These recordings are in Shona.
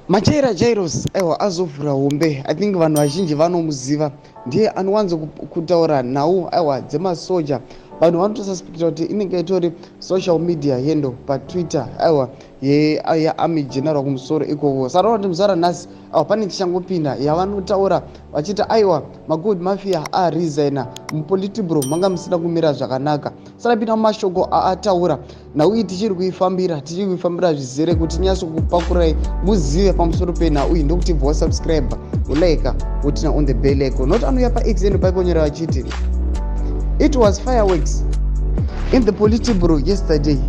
Machaira Jairos aiwa azovhura hombe. I think vanhu vazhinji vanomuziva, ndiye anowanzo kutaura nhau aiwa dzemasoja. Vanhu vanotosaspikira kuti inenge itori social media handle paTwitter aiwa yearmy general kumusoro ikoko. Saka kuti muzara nhasi aiwa pane tichangopinda yavanotaura vachiti aiwa magold mafia resigner mupolitibro manga musina kumira zvakanaka. Saka pinda mumashoko aataura nhau iyi tichiri kuifambira zvizere kuti tinyaso kupakurai muzive pamusoro penhau iyi ndokuti bva wasubscribe ulaika utina on the bell icon. Not anouya paX endo paikonyera vachiti it was fireworks in the Politburo yesterday.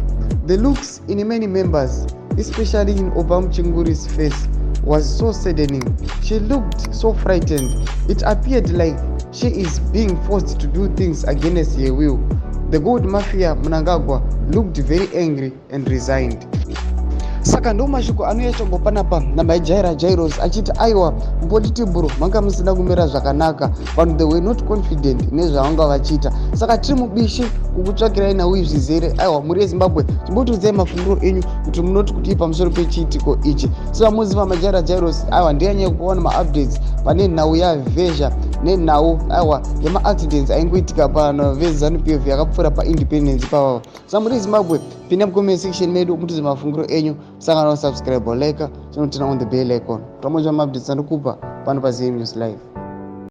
The looks in many members, especially in Obamuchinguri's face, was so saddening. She looked so frightened. It appeared like she is being forced to do things against her will. The gold mafia Mnangagwa looked very angry and resigned. Saka ndo mashoko anouya changopanapa namajaira Jairos achiti aiwa mupolitiburo manga musina kumira zvakanaka, vanhu they were not confident nezvavanga vachiita. Saka tiri mubishi kukutsvakirai nhau zvizere. Aiwa muri yeZimbabwe chimbotiudzai mafungiro enyu kuti munoti kudii pamusoro pechiitiko ichi. Saka muziva majaira Jairos aiwa ndiyanyaya kuona maupdates pane nhau yavezha nenhau aiwa yemaaccidents aingoitika pano veZANU-PF yakapfuura paindependence pavavo. Saka muri yeZimbabwe pinda mucomment section medu mutize mafungiro enyu. Sangana subscribe like, tinotina on the bell icon. Pamoja maupdates andikupa pano paZM News Live.